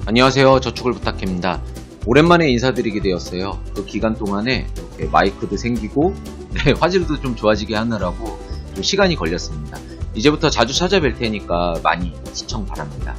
안녕하세요. 저축을 부탁합니다. 오랜만에 인사드리게 되었어요. 그 기간 동안에 이렇게 마이크도 생기고 화질도 좀 좋아지게 하느라고 좀 시간이 걸렸습니다. 이제부터 자주 찾아뵐 테니까 많이 시청 바랍니다.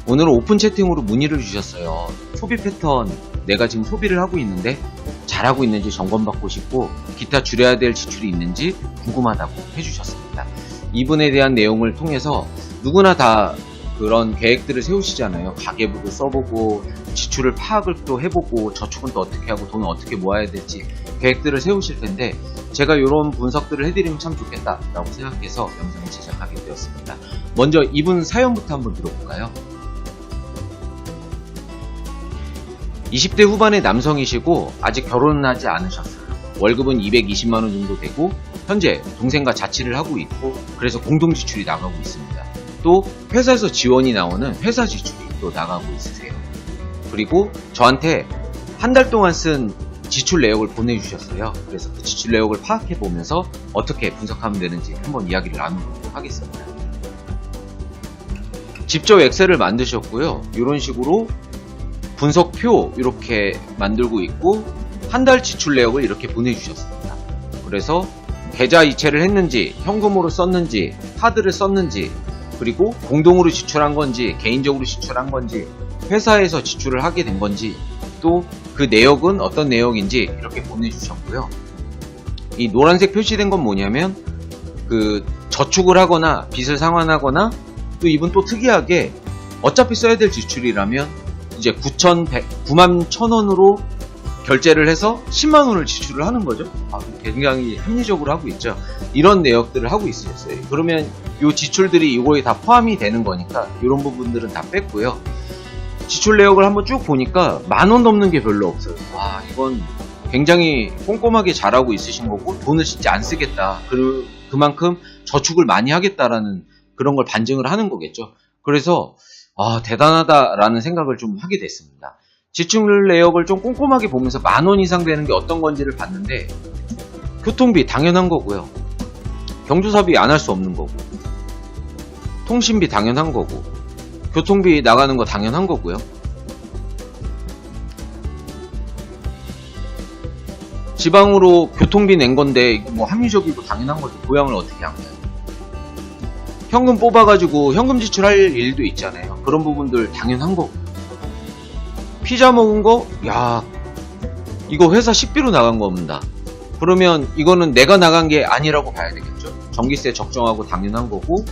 오늘은 오픈 채팅으로 문의를 주셨어요. 소비 패턴, 내가 지금 소비를 하고 있는데 잘하고 있는지 점검받고 싶고 기타 줄여야 될 지출이 있는지 궁금하다고 해주셨습니다. 이분에 대한 내용을 통해서 누구나 다 그런 계획들을 세우시잖아요. 가계부도 써보고 지출을 파악을 또 해보고 저축은 또 어떻게 하고 돈은 어떻게 모아야 될지 계획들을 세우실 텐데 제가 이런 분석들을 해드리면 참 좋겠다라고 생각해서 영상을 제작하게 되었습니다. 먼저 이분 사연부터 한번 들어볼까요? 20대 후반의 남성이시고 아직 결혼은 하지 않으셨어요. 월급은 220만원 정도 되고 현재 동생과 자취를 하고 있고 그래서 공동 지출이 나가고 있습니다. 또 회사에서 지원이 나오는 회사 지출이 또 나가고 있으세요. 그리고 저한테 한 달 동안 쓴 지출 내역을 보내주셨어요. 그래서 그 지출 내역을 파악해 보면서 어떻게 분석하면 되는지 한번 이야기를 나누도록 하겠습니다. 직접 엑셀을 만드셨고요. 이런 식으로 분석표 이렇게 만들고 있고 한 달 지출 내역을 이렇게 보내주셨습니다. 그래서 계좌 이체를 했는지 현금으로 썼는지 카드를 썼는지 그리고 공동으로 지출한 건지 개인적으로 지출한 건지 회사에서 지출을 하게 된 건지 또 그 내역은 어떤 내역인지 이렇게 보내주셨고요. 이 노란색 표시된 건 뭐냐면 그 저축을 하거나 빚을 상환하거나 또 이분 또 특이하게 어차피 써야 될 지출이라면 이제 91,000원으로 결제를 해서 10만원을 지출을 하는 거죠. 굉장히 합리적으로 하고 있죠. 이런 내역들을 하고 있었어요. 그러면 이 지출들이 이거에 다 포함이 되는 거니까 이런 부분들은 다 뺐고요. 지출 내역을 한번 쭉 보니까 10,000원 넘는 게 별로 없어요. 이건 굉장히 꼼꼼하게 잘하고 있으신 거고 돈을 진짜 안 쓰겠다. 그만큼 저축을 많이 하겠다라는 그런 걸 반증을 하는 거겠죠. 그래서 대단하다라는 생각을 좀 하게 됐습니다. 지출 내역을 좀 꼼꼼하게 보면서 10,000원 이상 되는 게 어떤 건지를 봤는데 교통비 당연한 거고요. 경조사비 안 할 수 없는 거고 통신비 당연한 거고 교통비 나가는 거 당연한 거고요. 지방으로 교통비 낸 건데 뭐 합리적이고 당연한 거죠. 보양을 어떻게 한 거예요. 현금 뽑아가지고 현금 지출할 일도 있잖아요. 그런 부분들 당연한 거고 피자 먹은 거? 이거 회사 식비로 나간 겁니다. 그러면 이거는 내가 나간 게 아니라고 봐야 되겠죠. 전기세 적정하고 당연한 거고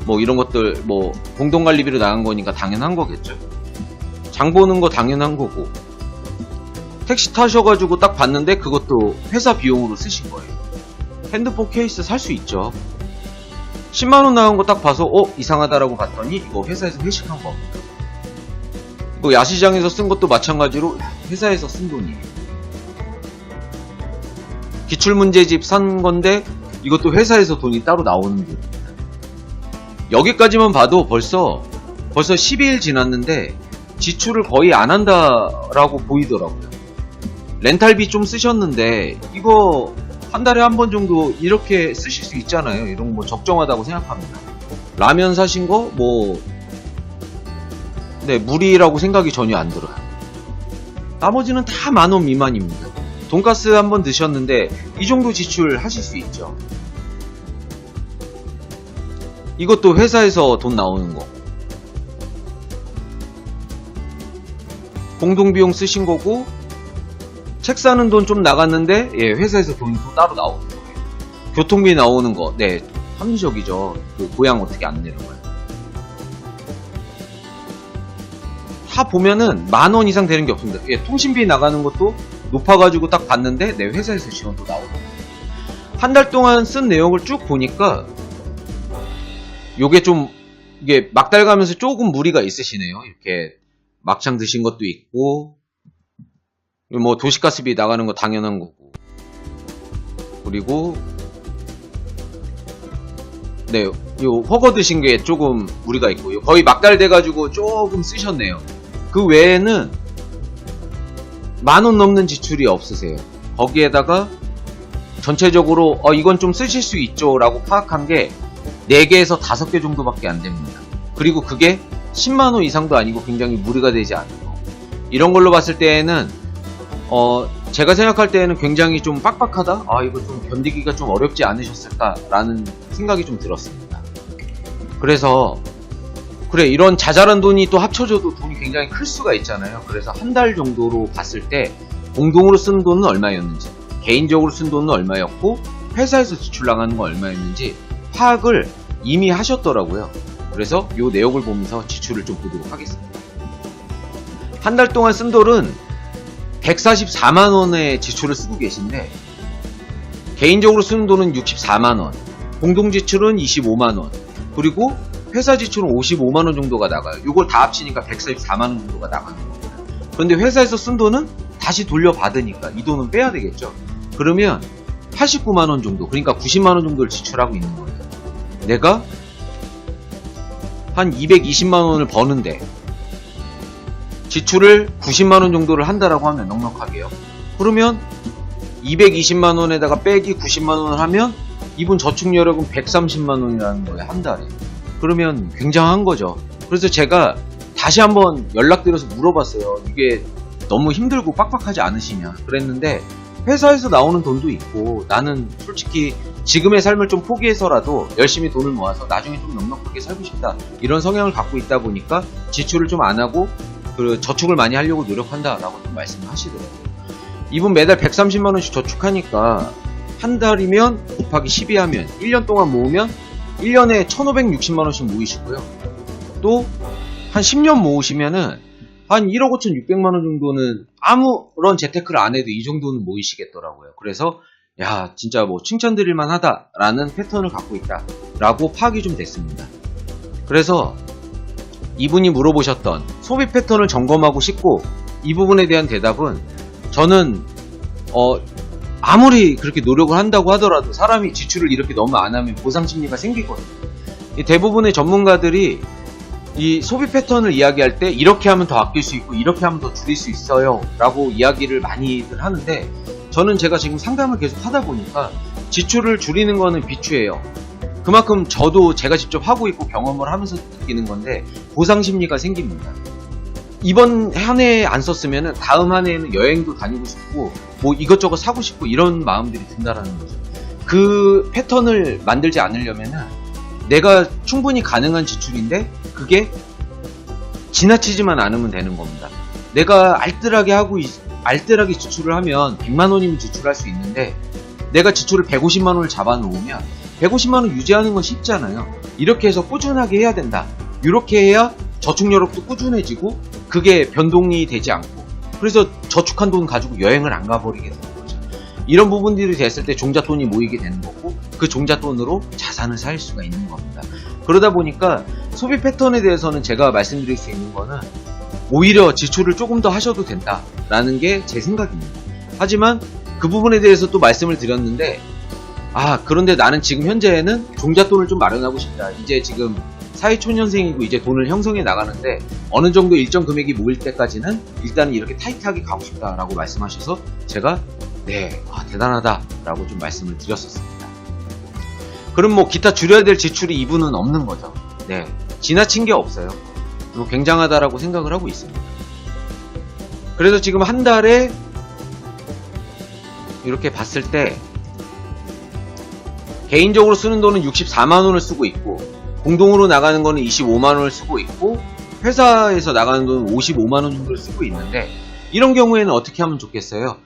뭐 이런 것들 뭐 공동관리비로 나간 거니까 당연한 거겠죠. 장 보는 거 당연한 거고 택시 타셔가지고 딱 봤는데 그것도 회사 비용으로 쓰신 거예요. 핸드폰 케이스 살 수 있죠. 10만원 나간 거 딱 봐서 이상하다라고 봤더니 이거 회사에서 회식한 겁니다. 그 야시장에서 쓴 것도 마찬가지로 회사에서 쓴 돈이에요. 기출문제집 산 건데 이것도 회사에서 돈이 따로 나오는 겁니다. 여기까지만 봐도 벌써 12일 지났는데 지출을 거의 안 한다라고 보이더라고요. 렌탈비 좀 쓰셨는데 이거 한 달에 한 번 정도 이렇게 쓰실 수 있잖아요. 이런 거 적정하다고 생각합니다. 라면 사신 거 무리라고 생각이 전혀 안 들어요. 나머지는 다 10,000원 미만입니다. 돈가스 한번 드셨는데 이 정도 지출 하실 수 있죠. 이것도 회사에서 돈 나오는 거. 공동비용 쓰신 거고 책 사는 돈 좀 나갔는데 회사에서 돈이 또 따로 나오는 거예요. 교통비 나오는 거 합리적이죠. 그 보양 어떻게 안 내는 거예요. 다 보면은 10,000원 이상 되는 게 없습니다. 통신비 나가는 것도 높아가지고 딱 봤는데 내 회사에서 지원도 나오는 거예요. 한 달 동안 쓴 내용을 쭉 보니까 이게 막달 가면서 조금 무리가 있으시네요. 이렇게 막창 드신 것도 있고 뭐 도시가스비 나가는 거 당연한 거고 그리고 요 허거 드신 게 조금 무리가 있고 거의 막달 돼가지고 조금 쓰셨네요. 그 외에는 10,000원 넘는 지출이 없으세요. 거기에다가 전체적으로 이건 좀 쓰실 수 있죠 라고 파악한 게 4개에서 5개 정도밖에 안 됩니다. 그리고 그게 10만원 이상도 아니고 굉장히 무리가 되지 않은 거. 이런 걸로 봤을 때에는 제가 생각할 때에는 굉장히 좀 빡빡하다? 이거 좀 견디기가 좀 어렵지 않으셨을까라는 생각이 좀 들었습니다. 그래서 그래, 이런 자잘한 돈이 또 합쳐져도 돈이 굉장히 클 수가 있잖아요. 그래서 한 달 정도로 봤을 때 공동으로 쓴 돈은 얼마였는지, 개인적으로 쓴 돈은 얼마였고, 회사에서 지출 나가는 건 얼마였는지 파악을 이미 하셨더라고요. 그래서 이 내역을 보면서 지출을 좀 보도록 하겠습니다. 한 달 동안 쓴 돈은 144만원의 지출을 쓰고 계신데, 개인적으로 쓰는 돈은 64만원, 공동지출은 25만원, 그리고 회사 지출은 55만원 정도가 나가요. 이걸 다 합치니까 144만원 정도가 나가는 겁니다. 그런데 회사에서 쓴 돈은 다시 돌려받으니까 이 돈은 빼야 되겠죠. 그러면 89만원 정도, 그러니까 90만원 정도를 지출하고 있는 거예요. 내가 한 220만원을 버는데 지출을 90만원 정도를 한다라고 하면, 넉넉하게요. 그러면 220만원에다가 빼기 90만원을 하면 이분 저축 여력은 130만원이라는 거예요, 한 달에. 그러면 굉장한 거죠. 그래서 제가 다시 한번 연락드려서 물어봤어요. 이게 너무 힘들고 빡빡하지 않으시냐 그랬는데, 회사에서 나오는 돈도 있고 나는 솔직히 지금의 삶을 좀 포기해서라도 열심히 돈을 모아서 나중에 좀 넉넉하게 살고 싶다, 이런 성향을 갖고 있다 보니까 지출을 좀 안 하고 저축을 많이 하려고 노력한다 라고 좀 말씀을 하시더라고요. 이분 매달 130만원씩 저축하니까 한 달이면 곱하기 12 하면 1년 동안 모으면 1년에 1560만원씩 모이시고요. 또 한 10년 모으시면은 한 1억 5600만원 정도는 아무런 재테크를 안 해도 이 정도는 모이시겠더라고요. 그래서 야, 진짜 뭐 칭찬드릴만 하다라는 패턴을 갖고 있다라고 파악이 좀 됐습니다. 그래서 이분이 물어보셨던 소비 패턴을 점검하고 싶고, 이 부분에 대한 대답은 저는 아무리 그렇게 노력을 한다고 하더라도 사람이 지출을 이렇게 너무 안 하면 보상심리가 생기거든요. 대부분의 전문가들이 이 소비 패턴을 이야기할 때 이렇게 하면 더 아낄 수 있고 이렇게 하면 더 줄일 수 있어요 라고 이야기를 많이들 하는데, 저는 제가 지금 상담을 계속 하다 보니까 지출을 줄이는 거는 비추예요. 그만큼 저도 제가 직접 하고 있고 경험을 하면서 느끼는 건데 보상심리가 생깁니다. 이번 한 해에 안 썼으면 다음 한 해에는 여행도 다니고 싶고 뭐 이것저것 사고 싶고 이런 마음들이 든다라는 거죠. 그 패턴을 만들지 않으려면은 내가 충분히 가능한 지출인데 그게 지나치지만 않으면 되는 겁니다. 내가 알뜰하게 지출을 하면 100만원이면 지출할 수 있는데, 내가 지출을 150만원을 잡아놓으면 150만원 유지하는 건 쉽잖아요. 이렇게 해서 꾸준하게 해야 된다. 이렇게 해야 저축 여력도 꾸준해지고 그게 변동이 되지 않고, 그래서 저축한 돈 가지고 여행을 안 가버리게 되는 거죠. 이런 부분들이 됐을 때 종잣돈이 모이게 되는 거고, 그 종잣돈으로 자산을 살 수가 있는 겁니다. 그러다 보니까 소비 패턴에 대해서는 제가 말씀드릴 수 있는 거는 오히려 지출을 조금 더 하셔도 된다라는 게 제 생각입니다. 하지만 그 부분에 대해서 또 말씀을 드렸는데, 그런데 나는 지금 현재는 종잣돈을 좀 마련하고 싶다. 이제 지금 사회초년생이고 이제 돈을 형성해 나가는데 어느 정도 일정 금액이 모일 때까지는 일단은 이렇게 타이트하게 가고 싶다라고 말씀하셔서 제가 대단하다라고 좀 말씀을 드렸었습니다. 그럼 뭐 기타 줄여야 될 지출이 이분은 없는 거죠. 네, 지나친 게 없어요. 굉장하다라고 생각을 하고 있습니다. 그래서 지금 한 달에 이렇게 봤을 때 개인적으로 쓰는 돈은 64만원을 쓰고 있고, 공동으로 나가는 거는 25만원을 쓰고 있고, 회사에서 나가는 돈은 55만원 정도를 쓰고 있는데, 이런 경우에는 어떻게 하면 좋겠어요?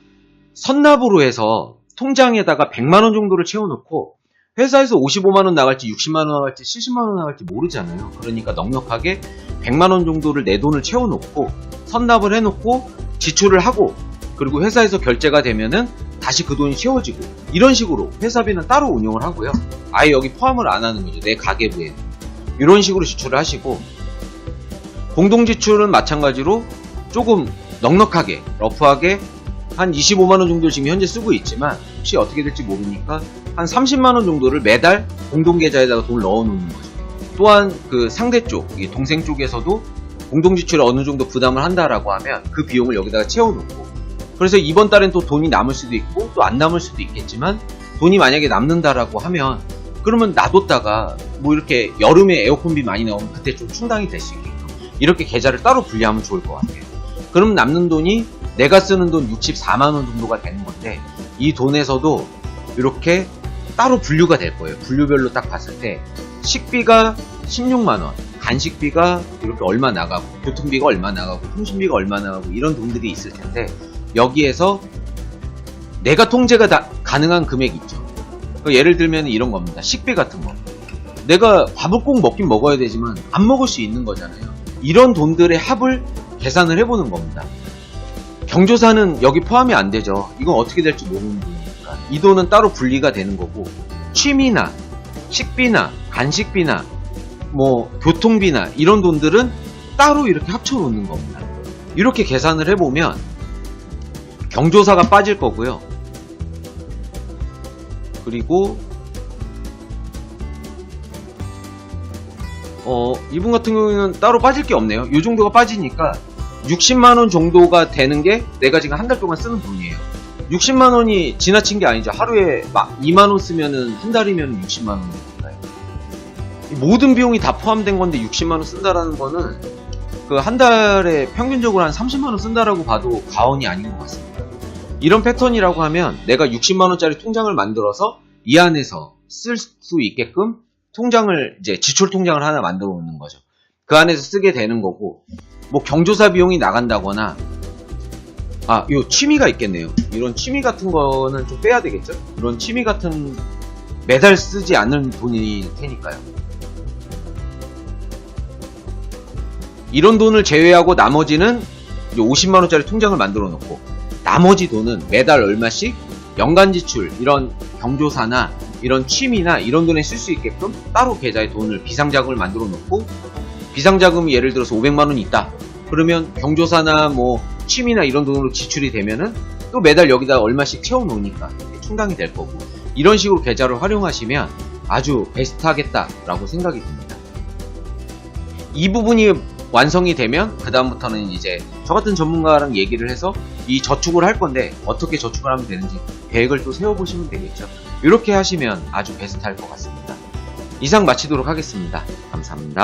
선납으로 해서 통장에다가 100만원 정도를 채워놓고 회사에서 55만원 나갈지 60만원 나갈지 70만원 나갈지 모르잖아요. 그러니까 넉넉하게 100만원 정도를 내 돈을 채워놓고 선납을 해놓고 지출을 하고, 그리고 회사에서 결제가 되면은 다시 그 돈이 채워지고, 이런 식으로 회사비는 따로 운용을 하고요. 아예 여기 포함을 안 하는 거죠. 내 가계부에. 이런 식으로 지출을 하시고, 공동지출은 마찬가지로 조금 넉넉하게, 러프하게 한 25만원 정도 지금 현재 쓰고 있지만, 혹시 어떻게 될지 모르니까 한 30만원 정도를 매달 공동계좌에다가 돈을 넣어 놓는 거죠. 또한 그 상대 쪽, 동생 쪽에서도 공동지출을 어느 정도 부담을 한다라고 하면 그 비용을 여기다가 채워놓고, 그래서 이번 달엔 또 돈이 남을 수도 있고 또 안 남을 수도 있겠지만, 돈이 만약에 남는다라고 하면 그러면 놔뒀다가 뭐 이렇게 여름에 에어컨비 많이 나오면 그때 좀 충당이 될 수 있게끔 이렇게 계좌를 따로 분리하면 좋을 것 같아요. 그럼 남는 돈이 내가 쓰는 돈 64만원 정도가 되는 건데, 이 돈에서도 이렇게 따로 분류가 될 거예요. 분류별로 딱 봤을 때 식비가 16만원, 간식비가 이렇게 얼마 나가고, 교통비가 얼마 나가고, 통신비가 얼마 나가고, 이런 돈들이 있을 텐데, 여기에서 내가 통제가 가능한 금액이 있죠. 예를 들면 이런 겁니다. 식비 같은 거. 내가 밥을 꼭 먹긴 먹어야 되지만 안 먹을 수 있는 거잖아요. 이런 돈들의 합을 계산을 해보는 겁니다. 경조사는 여기 포함이 안 되죠. 이건 어떻게 될지 모르는 돈이니까. 이 돈은 따로 분리가 되는 거고, 취미나 식비나 간식비나 뭐 교통비나 이런 돈들은 따로 이렇게 합쳐 놓는 겁니다. 이렇게 계산을 해보면 경조사가 빠질 거고요. 그리고 이분 같은 경우에는 따로 빠질 게 없네요. 이 정도가 빠지니까 60만원 정도가 되는 게 내가 지금 한 달 동안 쓰는 돈이에요. 60만원이 지나친 게 아니죠. 하루에 막 2만원 쓰면은 한 달이면 60만원이니까요. 모든 비용이 다 포함된 건데 60만원 쓴다라는 거는 그 한 달에 평균적으로 한 30만원 쓴다라고 봐도 과언이 아닌 것 같습니다. 이런 패턴이라고 하면 내가 60만원짜리 통장을 만들어서 이 안에서 쓸 수 있게끔 통장을, 이제 지출 통장을 하나 만들어 놓는 거죠. 그 안에서 쓰게 되는 거고, 뭐 경조사 비용이 나간다거나, 요 취미가 있겠네요. 이런 취미 같은 거는 좀 빼야 되겠죠. 이런 취미 같은 매달 쓰지 않는 돈이 테니까요. 이런 돈을 제외하고 나머지는 50만원짜리 통장을 만들어 놓고, 나머지 돈은 매달 얼마씩 연간 지출, 이런 경조사나 이런 취미나 이런 돈에 쓸 수 있게끔 따로 계좌에 돈을, 비상자금을 만들어 놓고, 비상자금이 예를 들어서 500만원이 있다. 그러면 경조사나 뭐 취미나 이런 돈으로 지출이 되면은 또 매달 여기다 얼마씩 채워 놓으니까 충당이 될 거고, 이런 식으로 계좌를 활용하시면 아주 베스트하겠다라고 생각이 듭니다. 이 부분이 완성이 되면 그 다음부터는 이제 저 같은 전문가랑 얘기를 해서 이 저축을 할 건데 어떻게 저축을 하면 되는지 계획을 또 세워보시면 되겠죠. 이렇게 하시면 아주 베스트할 것 같습니다. 이상 마치도록 하겠습니다. 감사합니다.